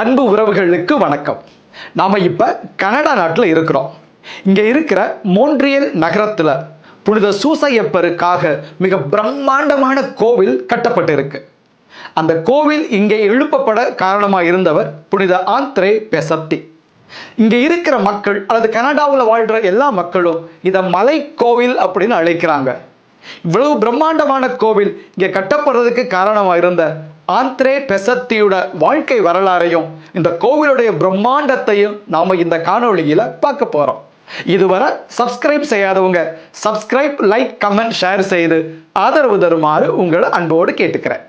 அன்பு உறவுகளுக்கு வணக்கம். நாம இப்ப கனடா நாட்டில் இருக்கிறோம். இங்க இருக்கிற மோன்ட்ரியல் நகரத்துல புனித சூசையப்பருக்காக மிக பிரம்மாண்டமான கோவில் கட்டப்பட்டிருக்கு. அந்த கோவில் இங்கே எழுப்பப்பட காரணமாக இருந்தவர் புனித ஆந்த்ரே பெசத்தி. இங்க இருக்கிற மக்கள் அல்லது கனடாவில் வாழ்ற எல்லா மக்களும் இதை மலை கோவில் அப்படின்னு அழைக்கிறாங்க. இவ்வளவு பிரம்மாண்டமான கோவில் இங்க கட்டப்படுறதுக்கு காரணமாக இருந்த ஆந்த்ரே பெசத்தியோட வாழ்க்கை வரலாறையும் இந்த கோவிலுடைய பிரம்மாண்டத்தையும் நாம இந்த காணொளியில பார்க்க போறோம். இதுவரை சப்ஸ்கிரைப் செய்யாதவங்க சப்ஸ்கிரைப், லைக், கமெண்ட், ஷேர் செய்து ஆதரவு தருமாறு உங்களை அன்போடு கேட்டுக்கிறேன்.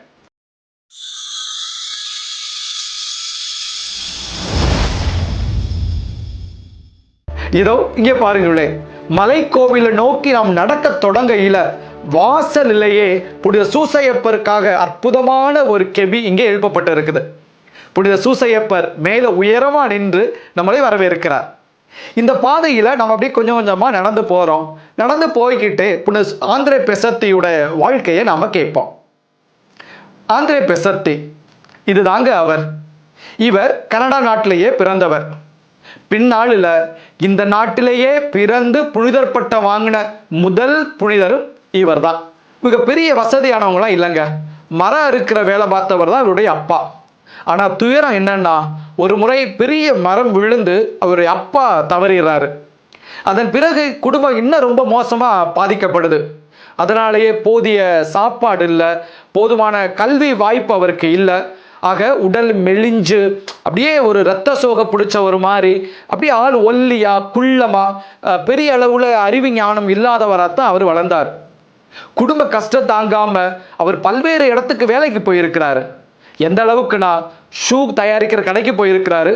இதோ இங்கே பாருங்களேன், மலை கோவிலை நோக்கி நாம் நடக்க தொடங்கையில வாசலிலேயே புனித சூசையப்பருக்காக அற்புதமான ஒரு கெபி இங்கே எழுப்பப்பட்டு இருக்குது. புனித சூசையப்பர் மேல உயரமா நின்று நம்மளை வரவேற்கிறார். இந்த பாதையில நம்ம அப்படியே கொஞ்சம் கொஞ்சமா நடந்து போறோம். நடந்து போய்கிட்டே புனித ஆந்த்ரே பெசத்தியோட வாழ்க்கையை நாம கேட்போம். ஆந்த்ரே பெசத்தி இதுதாங்க அவர். இவர் கனடா நாட்டிலேயே பிறந்தவர். பின்னாளில் இந்த நாட்டிலேயே பிறந்து புனிதர் பட்டம் வாங்கின முதல் புனிதர் இவர் தான். மிகப்பெரிய வசதியானவங்களாம் இல்லைங்க. மரம் இருக்கிற வேலை பார்த்தவர் தான் இவருடைய அப்பா. ஆனால் துயரம் என்னன்னா, ஒரு முறை பெரிய மரம் விழுந்து அவருடைய அப்பா தவறிடுறாரு. அதன் பிறகு குடும்பம் இன்னும் ரொம்ப மோசமாக பாதிக்கப்படுது. அதனாலேயே போதிய சாப்பாடு இல்லை, போதுமான கல்வி வாய்ப்பு அவருக்கு இல்லை. ஆக உடல் மெலிஞ்சு அப்படியே ஒரு இரத்த சோகை பிடிச்ச ஒரு மாதிரி அப்படியே ஆள் ஒல்லியா குள்ளமா பெரிய அளவுல அறிவு ஞானம் இல்லாதவராத்தான் அவர் வளர்ந்தார். குடும்ப கஷ்டம் தாங்காம அவர் பல்வேறு இடத்துக்கு வேலைக்கு போயிருக்கிறாரு. எந்த அளவுக்குன்னா, ஷூ தயாரிக்கிற கடைக்கு போயிருக்கிறாரு,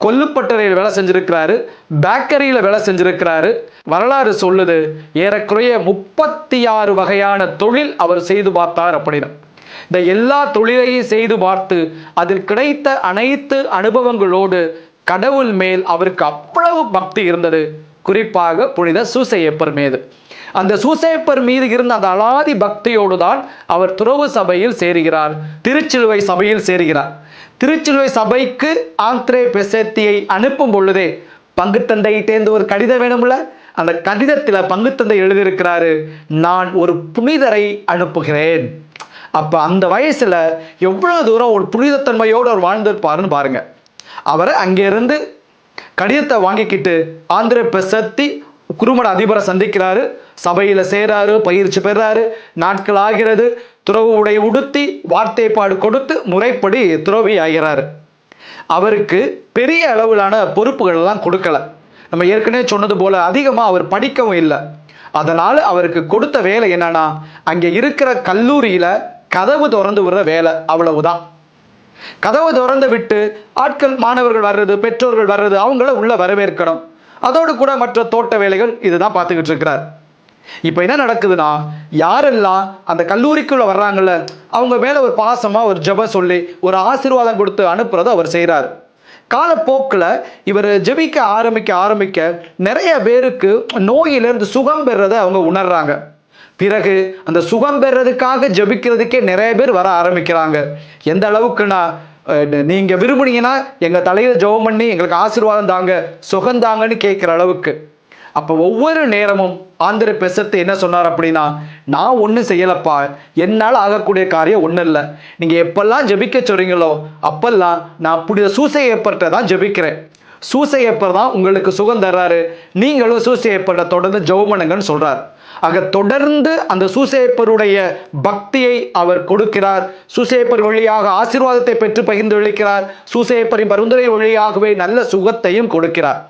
கொல்லுப்பட்டறையில் வேலை செஞ்சிருக்கிறாரு, பேக்கரியில வேலை செஞ்சிருக்கிறாரு. வரலாறு சொல்லுது, ஏறக்குறைய 36 வகையான தொழில் அவர் செய்து பார்த்தார் அப்படின்னு. இந்த எல்லா தொழிலையும் செய்து பார்த்து அதில் கிடைத்த அனைத்து அனுபவங்களோடு கடவுள் மேல் அவருக்கு அவ்வளவு பக்தி இருந்தது. குறிப்பாக புனித சூசையப்பர் மீது. அந்த சூசையப்பர் மீது இருந்த அந்த அலாதி பக்தியோடு தான் அவர் துறவு சபையில் சேருகிறார், திருச்சிலுவை சபையில் சேருகிறார். திருச்சிலுவை சபைக்கு ஆந்த்ரே பெசத்தியை அனுப்பும் பொழுதே பங்குத்தந்தையிட்டேந்து ஒரு கடிதம் வேணும்ல, அந்த கடிதத்தில் பங்குத்தந்தை எழுதியிருக்கிறாரு, நான் ஒரு புனிதரை அனுப்புகிறேன். அப்ப அந்த வயசுல எவ்வளவு தூரம் ஒரு புனிதத்தன்மையோடு அவர் வாழ்ந்திருப்பாருன்னு பாருங்க. அவரை அங்கிருந்து கடிதத்தை வாங்கிக்கிட்டு ஆந்த்ரே பெசத்தி குருமட அதிபரை சந்திக்கிறாரு, சபையில சேராரு, பயிற்சி பெறாரு. நாட்கள் ஆகிறது. துறவு உடை உடுத்தி வார்த்தைப்பாடு கொடுத்து முறைப்படி துறவி ஆகிறாரு. அவருக்கு பெரிய அளவிலான பொறுப்புகள் எல்லாம் கொடுக்கல. நம்ம ஏற்கனவே சொன்னது போல அதிகமா அவர் படிக்கவும் இல்லை. அதனால அவருக்கு கொடுத்த வேலை என்னன்னா, அங்கே இருக்கிற கல்லூரியில கதவு திறந்து விடுற வேலை, அவ்வளவுதான். கதவு திறந்து விட்டு ஆட்கள், மாணவர்கள் வர்றது, பெற்றோர்கள் வர்றது, அவங்கள உள்ள வரவேற்கணும். அதோடு கூட மற்ற தோட்ட வேலைகள் இதுதான் பார்த்துக்கிட்டு இருக்கிறார். இப்ப என்ன நடக்குதுன்னா, யாரெல்லாம் அந்த கல்லூரிக்குள்ள வர்றாங்கல்ல, அவங்க மேல ஒரு பாசமா ஒரு ஜெபம் சொல்லி ஒரு ஆசீர்வாதம் கொடுத்து அனுப்புறதை அவர் செய்யறாரு. காலப்போக்கில் இவர் ஜெபிக்க ஆரம்பிக்க நிறைய பேருக்கு நோயிலிருந்து சுகம் பெறதை அவங்க உணர்றாங்க. பிறகு அந்த சுகம் பெறதுக்காக ஜெபிக்கிறதுக்கே நிறைய பேர் வர ஆரம்பிக்கிறாங்க. எந்த அளவுக்குன்னா, நீங்க விரும்புனீங்கன்னா எங்க தலையில ஜெபம் பண்ணி எங்களுக்கு ஆசீர்வாதம் தாங்க, சுகம் தாங்கன்னு கேட்கிற அளவுக்கு. அப்ப ஒவ்வொரு நேரமும் ஆந்த்ரே பெசத்தி என்ன சொன்னார் அப்படின்னா, நான் ஒன்றும் செய்யலப்பா, என்னால் ஆகக்கூடிய காரியம் ஒன்றும் இல்லை. நீங்க எப்பெல்லாம் ஜெபிக்க சொல்றீங்களோ அப்பெல்லாம் நான் புனித சூசையப்பர்கிட்ட தான் ஜெபிக்கிறேன். சூசையப்பர் தான் உங்களுக்கு சுகம் தர்றாரு, நீங்களும் சூசையப்பர்கிட்ட தொடர்ந்து ஜெபம் பண்ணுங்கன்னு சொல்றார். ஆக தொடர்ந்து அந்த சூசையப்பருடைய பக்தியை அவர் கொடுக்கிறார். சூசையப்பர் வழியாக ஆசீர்வாதத்தை பெற்று பகிர்ந்து அளிக்கிறார். சூசையப்பரின் பரிந்துரை வழியாகவே நல்ல சுகத்தையும் கொடுக்கிறார்.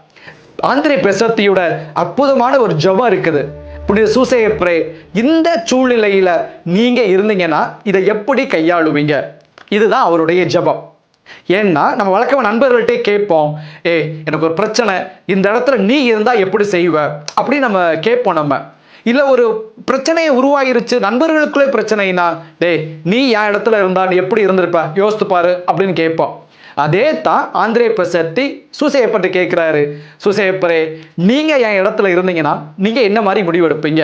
ஆந்த்ரே பெசத்தியோட அற்புதமான ஒரு ஜெபம் இருக்குது. புனித சூசையப்பரே, இந்த சூழ்நிலையில நீங்க இருந்தீங்கன்னா இதை எப்படி கையாளுவீங்க? இதுதான் அவருடைய ஜெபம். ஏன்னா நம்ம வழக்கமா நண்பர்கள்ட்டே கேட்போம், எனக்கு ஒரு பிரச்சனை, இந்த இடத்துல நீ இருந்தா எப்படி செய்வ அப்படின்னு நம்ம கேட்போம். நம்ம இல்ல ஒரு பிரச்சனையை உருவாயிருச்சு, நண்பர்களுக்குள்ளே பிரச்சனைனா, நீ என் இடத்துல இருந்தா நீ எப்படி இருந்திருப்ப யோசித்து பாரு அப்படின்னு கேட்போம். அதே தான் ஆந்த்ரே பெசத்தி சூசையப்பர்கிட்ட கேட்கிறாரு, சூசையப்பரே, நீங்க என் இடத்துல இருந்தீங்கன்னா நீங்க என்ன மாதிரி முடிவெடுப்பீங்க?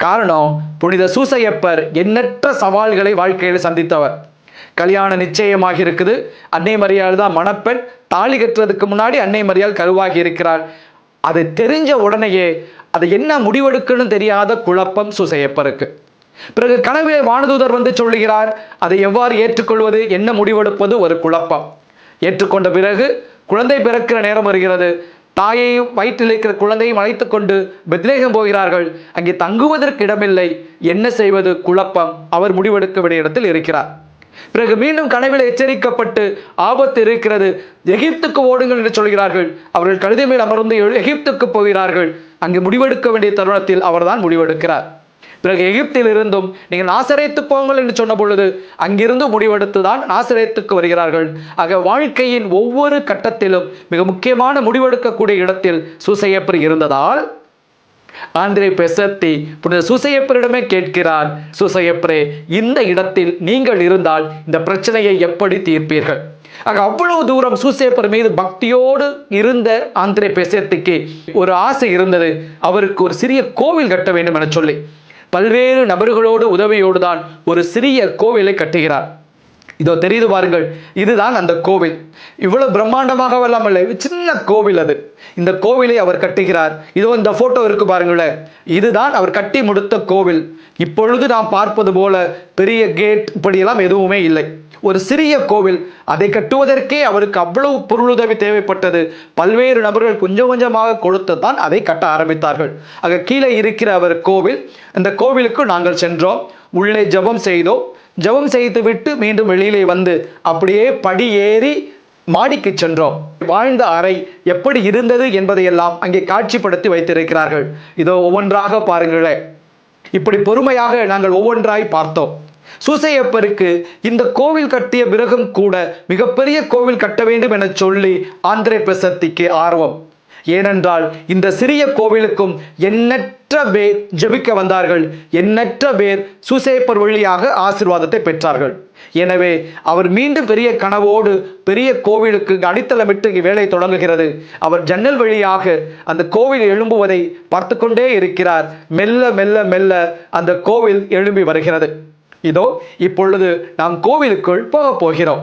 காரணம், புனித சூசையப்பர் எண்ணற்ற சவால்களை வாழ்க்கையில் சந்தித்தவர். கல்யாணம் நிச்சயமாகி இருக்குது. அன்னை மரியாள் தான் மணப்பெண். தாலி கட்டுறதுக்கு முன்னாடி அன்னை மரியாள் கருவாகி இருக்கிறார். அது தெரிஞ்ச உடனேயே அது என்ன முடிவெடுக்கணும்னு தெரியாத குழப்பம் சூசையப்பருக்கு. பிறகு கனவிலே வானதூதர் வந்து சொல்லுகிறார். அதை எவ்வாறு ஏற்றுக்கொள்வது, என்ன முடிவெடுப்பது, ஒரு குழப்பம். ஏற்றுக்கொண்ட பிறகு குழந்தை பிறக்கிற நேரம் வருகிறது. தாயையும் வயிற்றில் இருக்கிற குழந்தையும் அழைத்துக் கொண்டு பெத்லேகம் போகிறார்கள். அங்கே தங்குவதற்கு இடமில்லை. என்ன செய்வது, குழப்பம். அவர் முடிவெடுக்க வேண்டிய இடத்தில் இருக்கிறார். பிறகு மீண்டும் கனவில் எச்சரிக்கப்பட்டு ஆபத்து இருக்கிறது, எகிப்துக்கு ஓடுங்கள் என்று சொல்கிறார்கள். அவர்கள் கழுதை மேல் அமர்ந்து எகிப்துக்கு போகிறார்கள். அங்கு முடிவெடுக்க வேண்டிய தருணத்தில் அவர்தான் முடிவெடுக்கிறார். பிறகு எகிப்தில் இருந்தும் நீங்கள் நாசரேத்து போங்கள் என்று சொன்ன பொழுது அங்கிருந்து முடிவெடுத்து தான் நாசரேத்துக்கு வருகிறார்கள். ஆக வாழ்க்கையின் ஒவ்வொரு கட்டத்திலும் மிக முக்கியமான முடிவெடுக்கக்கூடிய இடத்தில் சூசையப்பர் இருந்ததால் ஆந்திரே பெசத்தி புனித சூசையப்பரிடமே கேட்கிறார், சூசையப்பரே, இந்த இடத்தில் நீங்கள் இருந்தால் இந்த பிரச்சனையை எப்படி தீர்ப்பீர்கள்? ஆக அவ்வளவு தூரம் சூசையப்பர் மீது பக்தியோடு இருந்த ஆந்திரே பெசத்திக்கு ஒரு ஆசை இருந்தது. அவருக்கு ஒரு சிறிய கோவில் கட்ட வேண்டும் என சொல்லி பல்வேறு நபர்களோடு உதவியோடு தான் ஒரு சிறிய கோவிலை கட்டுகிறார். இதோ தெரியுது பாருங்கள், இதுதான் அந்த கோவில். இவ்வளவு பிரம்மாண்டமாக இல்லாமல் சின்ன கோவில் அது. இந்த கோவிலை அவர் கட்டுகிறார். இதோ இந்த போட்டோ இருக்கு பாருங்களேன், இதுதான் அவர் கட்டி முடித்த கோவில். இப்பொழுது நாம் பார்ப்பது போல பெரிய கேட் இப்படியெல்லாம் எதுவுமே இல்லை. ஒரு சிறிய கோவில். அதை கட்டுவதற்கே அவருக்கு அவ்வளவு பொருளுதவி தேவைப்பட்டது. பல்வேறு நபர்கள் கொஞ்சம் கொஞ்சமாக கொடுத்து தான் அதை கட்ட ஆரம்பித்தார்கள். ஆக கீழே இருக்கிற அவர் கோவில். இந்த கோவிலுக்கு நாங்கள் சென்றோம், உள்ளே ஜெபம் செய்தோம். ஜெபம் செய்து விட்டு மீண்டும் வெளியிலே வந்து அப்படியே படி ஏறி மாடிக்கு சென்றோம். வாழ்ந்த அறை எப்படி இருந்தது என்பதையெல்லாம் அங்கே காட்சிப்படுத்தி வைத்திருக்கிறார்கள். இதோ ஒவ்வொன்றாக பாருங்களேன். இப்படி பொறுமையாக நாங்கள் ஒவ்வொன்றாய் பார்த்தோம். சூசையப்பருக்கு இந்த கோவில் கட்டிய பிறகும் கூட மிகப்பெரிய கோவில் கட்ட வேண்டும் என சொல்லி ஆந்திரே பெசத்திக்கு ஆர்வம். ஏனென்றால் இந்த சிறிய கோவிலுக்கும் எண்ணற்ற பேர் ஜெபிக்க வந்தார்கள். எண்ணற்ற பேர் சூசையப்பர் வழியாக ஆசீர்வாதத்தை பெற்றார்கள். எனவே அவர் மீண்டும் பெரிய கனவோடு பெரிய கோவிலுக்கு அடித்தளமிட்டு வேலை தொடங்குகிறது. அவர் ஜன்னல் வழியாக அந்த கோவில் எழும்புவதை பார்த்து கொண்டே இருக்கிறார். மெல்ல மெல்ல மெல்ல அந்த கோவில் எழும்பி வருகிறது. இதோ இப்பொழுது நாம் கோவிலுக்குள் போக போகிறோம்.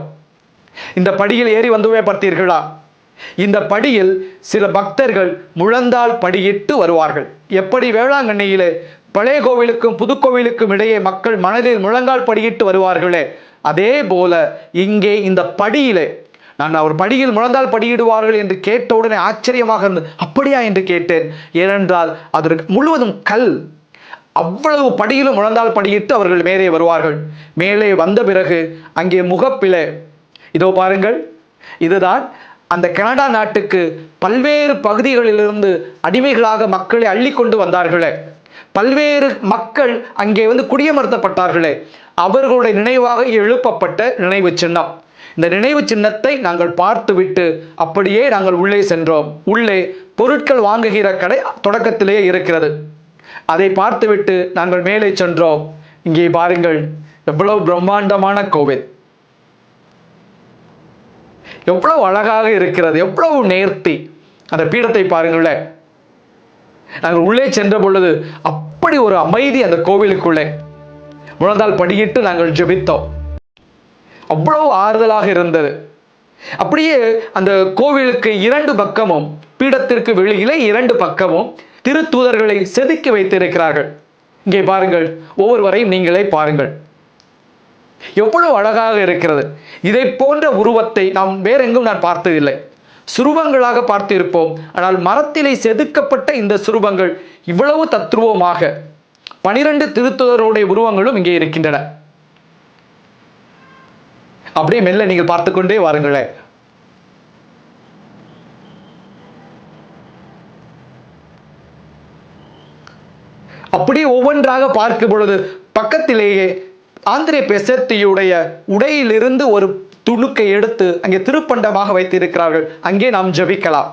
இந்த படியில் ஏறி வந்துவே பார்த்தீர்களா? இந்த படியில் சில பக்தர்கள் முழந்தால் படியிட்டு வருவார்கள். எப்படி வேளாங்கண்ணியிலே பழைய கோவிலுக்கும் புதுக்கோவிலுக்கும் இடையே மக்கள் மனதில் முழங்கால் படியிட்டு வருவார்களே, அதே போல இங்கே இந்த படியிலே நான் அவர் படியில் முழந்தால் படியிடுவார்கள் என்று கேட்டவுடனே ஆச்சரியமாக இருந்தது. அப்படியா என்று கேட்டேன். ஏனென்றால் அதற்கு முழுவதும் கல். அவ்வளவு படியிலும் முழந்தால் படியிட்டு அவர்கள் மேலே வருவார்கள். மேலே வந்த பிறகு அங்கே முகப்பிலே இதோ பாருங்கள், இதுதான் அந்த கனடா நாட்டுக்கு பல்வேறு பகுதிகளிலிருந்து அடிமைகளாக மக்களை அள்ளி கொண்டு வந்தார்களே, பல்வேறு மக்கள் அங்கே வந்து குடியமர்த்தப்பட்டார்களே, அவர்களுடைய நினைவாக எழுப்பப்பட்ட நினைவு சின்னம். இந்த நினைவு சின்னத்தை நாங்கள் பார்த்துவிட்டு அப்படியே நாங்கள் உள்ளே சென்றோம். உள்ளே பொருட்கள் வாங்குகிற கடை தொடக்கத்திலேயே இருக்கிறது. அதை பார்த்துவிட்டு நாங்கள் மேலே சென்றோம். இங்கே பாருங்கள், எவ்வளவு பிரம்மாண்டமான கோவில், எவ்வளவு அழகாக இருக்கிறது, எவ்வளவு நேர்த்தி. அந்த பீடத்தை பாருங்களேன். நாங்கள் உள்ளே சென்ற பொழுது அப்படி ஒரு அமைதி அந்த கோவிலுக்குள்ளே. முழந்தால் படியிட்டு நாங்கள் ஜெபித்தோம். அவ்வளவு ஆறுதலாக இருந்தது. அப்படியே அந்த கோவிலுக்கு இரண்டு பக்கமும், பீடத்திற்கு வெளியிலே இரண்டு பக்கமும் திருத்தூதர்களை செதுக்கி வைத்திருக்கிறார்கள். இங்கே பாருங்கள், ஒவ்வொருவரையும் நீங்களே பாருங்கள், எவ்வளவு அழகாக இருக்கிறது. இதை போன்ற உருவத்தை நாம் வேற எங்கும் நான் பார்த்ததில்லை. சுரூபங்களாக பார்த்து இருப்போம், ஆனால் மரத்திலே செதுக்கப்பட்ட இந்த சுரூபங்கள் இவ்வளவு தத்ரூபமாக 12 திருத்தூதருடைய உருவங்களும் இங்கே இருக்கின்றன. அப்படியே மெல்ல நீங்கள் பார்த்து கொண்டே வாருங்களேன். அப்படியே ஒவ்வொன்றாக பார்க்கும் பொழுது பக்கத்திலேயே ஆந்திரே பெசத்தியுடைய உடையிலிருந்து ஒரு துணுக்கை எடுத்து அங்கே திருப்பண்டமாக வைத்திருக்கிறார்கள். அங்கே நாம் ஜெபிக்கலாம்.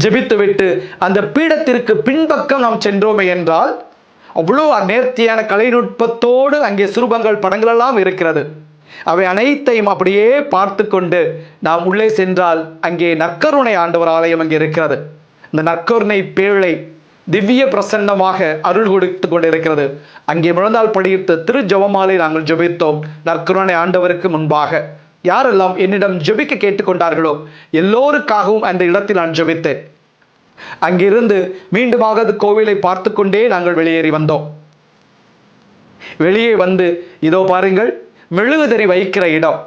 ஜெபித்துவிட்டு அந்த பீடத்திற்கு பின்பக்கம் நாம் சென்றோமே என்றால் அவ்வளோ நேர்த்தியான கலைநுட்பத்தோடு அங்கே சுரூபங்கள் படங்கள் எல்லாம் இருக்கிறது. அவை அனைத்தையும் அப்படியே பார்த்து கொண்டு நாம் உள்ளே சென்றால் அங்கே நற்கருணை ஆண்டவர் ஆலயம் அங்கே இருக்கிறது. இந்த நற்கருணை பேழை திவ்ய பிரசன்னமாக அருள் கொடுத்து கொண்டிருக்கிறது. அங்கே முழந்தால் படியிட்டு திரு ஜெபமாலை நாங்கள் ஜெபித்தோம். நற்கருணை ஆண்டவருக்கு முன்பாக யாரெல்லாம் என்னிடம் ஜெபிக்க கேட்டுக்கொண்டார்களோ எல்லோருக்காகவும் அந்த இடத்தில் நான் ஜெபித்தேன். அங்கிருந்து மீண்டுமாக அது கோவிலை பார்த்து கொண்டே நாங்கள் வெளியேறி வந்தோம். வெளியே வந்து இதோ பாருங்கள், மெழுகுதிரி வைக்கிற இடம்.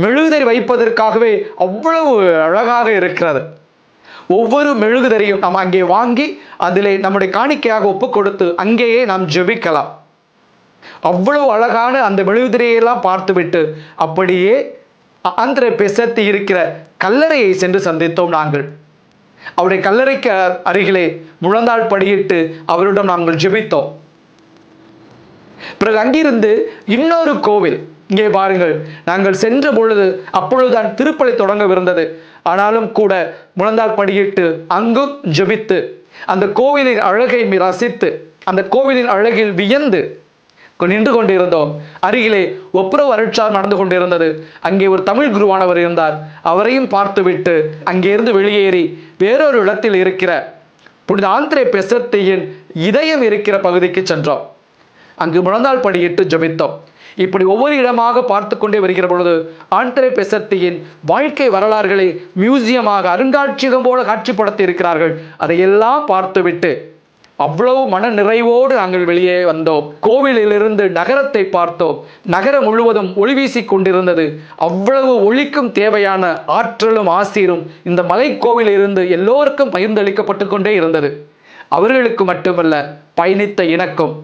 மெழுகுதிரி வைப்பதற்காகவே அவ்வளவு அழகாக இருக்கிறது. ஒவ்வொரு மெழுகுதிரியும் நாம் அங்கே வாங்கி அதிலே நம்முடைய காணிக்கையாக ஒப்பு கொடுத்து அங்கேயே நாம் ஜெபிக்கலாம். அவ்வளவு அழகான அந்த மெழுகுதிரியெல்லாம் பார்த்துவிட்டு அப்படியே ஆந்திரே பெசத்தி இருக்கிற கல்லறையை சென்று சந்தித்தோம். நாங்கள் அவருடைய கல்லறைக்கு அருகிலே முழந்தாள் படியிட்டு அவரிடம் நாங்கள் ஜெபித்தோம். பிறகு அங்கிருந்து இன்னொரு கோவில், இங்கே பாருங்கள், நாங்கள் சென்ற பொழுது அப்பொழுதுதான் திருப்பலி தொடங்கவிருந்தது. ஆனாலும் கூட முழந்தாள் படியிட்டு அங்கும் ஜெபித்து அந்த கோவிலின் அழகை ரசித்து அந்த கோவிலின் அழகில் வியந்து நின்று கொண்டிருந்தோம். அருகிலே ஒப்புரவு அருட்சார் நடந்து கொண்டிருந்தது. அங்கே ஒரு தமிழ் குருவானவர் இருந்தார். அவரையும் பார்த்துவிட்டு அங்கிருந்து வெளியேறி வேறொரு இடத்தில் இருக்கிற புனித ஆந்திரே பெசத்தியின் இதயம் இருக்கிற பகுதிக்கு சென்றோம். அங்கு முழந்தாள் படியிட்டு ஜெபித்தோம். இப்படி ஒவ்வொரு இடமாக பார்த்து கொண்டே வருகிற பொழுது ஆந்திரே பெசத்தியின் வாழ்க்கை வரலாறுகளை மியூசியமாக அருங்காட்சியகம் போல காட்சிப்படுத்தி இருக்கிறார்கள். அதையெல்லாம் பார்த்துவிட்டு அவ்வளவு மன நிறைவோடு நாங்கள் வெளியே வந்தோம். கோவிலிலிருந்து நகரத்தை பார்த்தோம். நகரம் முழுவதும் ஒளி வீசி கொண்டிருந்தது. அவ்வளவு ஒளிக்கும் தேவையான ஆற்றலும் ஆசீரும் இந்த மலை கோவிலிருந்து எல்லோருக்கும் பகிர்ந்தளிக்கப்பட்டு கொண்டே இருந்தது. அவர்களுக்கு மட்டுமல்ல, பயணித்த எனக்கும்,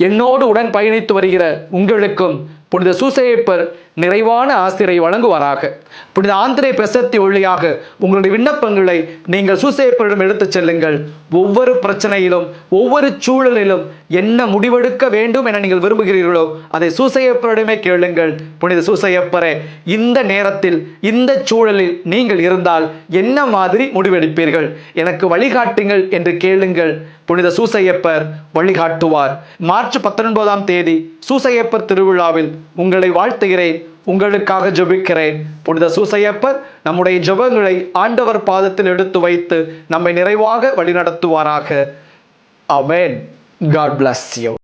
என்னோடு உடன் பயணித்து வருகிற உங்களுக்கும் புனித சூசையப்பர் நிறைவான ஆசிரை வழங்குவாராக. புனித ஆந்திரே பெசத்தி வழியாக உங்களுடைய விண்ணப்பங்களை நீங்கள் சூசையப்பரிடம் எடுத்துச் செல்லுங்கள். ஒவ்வொரு பிரச்சனையிலும் ஒவ்வொரு சூழலிலும் என்ன முடிவெடுக்க வேண்டும் என நீங்கள் விரும்புகிறீர்களோ அதை சூசையப்பரிடமே கேளுங்கள். புனித சூசையப்பரே, இந்த நேரத்தில் இந்த சூழலில் நீங்கள் இருந்தால் என்ன மாதிரி முடிவெடுப்பீர்கள், எனக்கு வழிகாட்டுங்கள் என்று கேளுங்கள். புனித சூசையப்பர் வழிகாட்டுவார். மார்ச் 19ஆம் தேதி சூசையப்பர் திருவிழாவில் உங்களை வாழ்த்துகிறேன். உங்களுக்காக ஜெபிக்கிறேன். புனித சூசையப்பர் நம்முடைய ஜெபங்களை ஆண்டவர் பாதத்தில் எடுத்து வைத்து நம்மை நிறைவாக வழிநடத்துவாராக. ஆமென். God bless you.